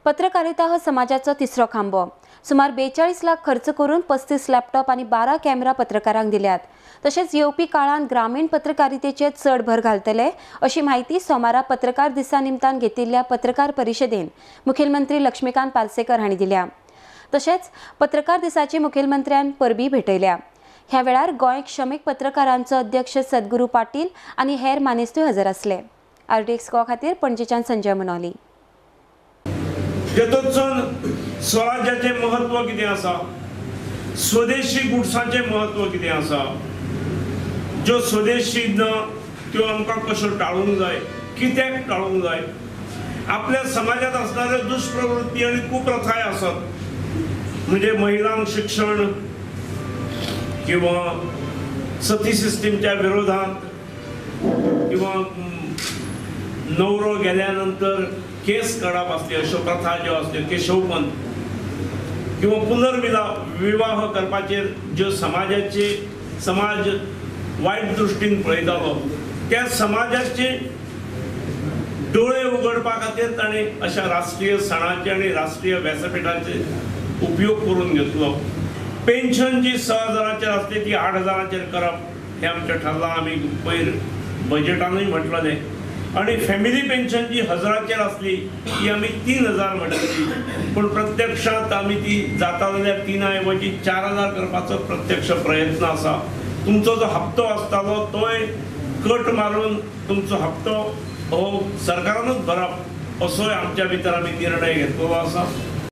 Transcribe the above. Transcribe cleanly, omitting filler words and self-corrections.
पत्रकारिता हो समाजाचो तिसरो खांबो। सुमार 42 लाख खर्च करून 35 लॅपटॉप आणि 12 कॅमेरा पत्रकारांक दिल्यात। तसेच येवपी काळात ग्रामीण पत्रकारितेचे चढ भर घालतले अशी माहिती सोमारा पत्रकार दिसा निमतान घेतिल्ल्या पत्रकार परिषदेन मुखेलमंत्री लक्ष्मीकांत पार्सेकर हांणी दिल्या। तसेच पत्रकार दिसाची मुखेलमंत्र्यान परबी भेटयल्या। ह्या वेळार गोंय क्षमिक पत्रकारांचो अध्यक्ष सद्गुरू पाटील आणि हेर मानेस्तूय हजर असले। आरटीएक्स गो खातीर पणजेच्यान संजय मनोली। तेतून स्वराज्याचे महत्व कितें आसा, स्वदेशी गुड्साचे महत्व कितें आसा, ज्यो स्वदेशी न त्यो आमकां कश्यो टाळूंक जाय, कित्याक टाळूंक जाय, आपल्या समाजात असणाऱ्या दुष्प्रवृत्ती आणि कुप्रथाय आसत, म्हणजे महिलांक शिक्षण किंवा सती सिस्टीमच्या विरोधात किंवा नवरो गेल्यानंतर केस काढप असले अशो प्रथा ज्यो असल्यो केशवपंत किंवा पुनर्विवाह करपाचेर ज्यो समाज वायट दृश्टीन पळयतालो त्या समाजाचे डोळे उगडपा खातीर ताणें अशा राष्ट्रीय सणाचे आणि राष्ट्रीय व्यासपीठाचे उपयोग करून घेतलो। पेन्शन जी 6,000चेर आसली ती 8,000चेर करप हे आमचें थारलां। आमी पयर बजेटानूय म्हटलें आणि फॅमिली पेन्शन जी 1,000चेर आसली ती आमी 3,000 म्हटली, पण प्रत्यक्षात आमी ती जाता जाल्यार 3 ऐवजी 4,000 करपाचो प्रत्यक्ष प्रयत्न आसा। तुमचो जो हप्तो आसतालो तोय कट मारून तुमचो हप्तो हो सरकारानूच भरप असोय आमच्या भितर आमी निर्णय घेतलेलो आसा।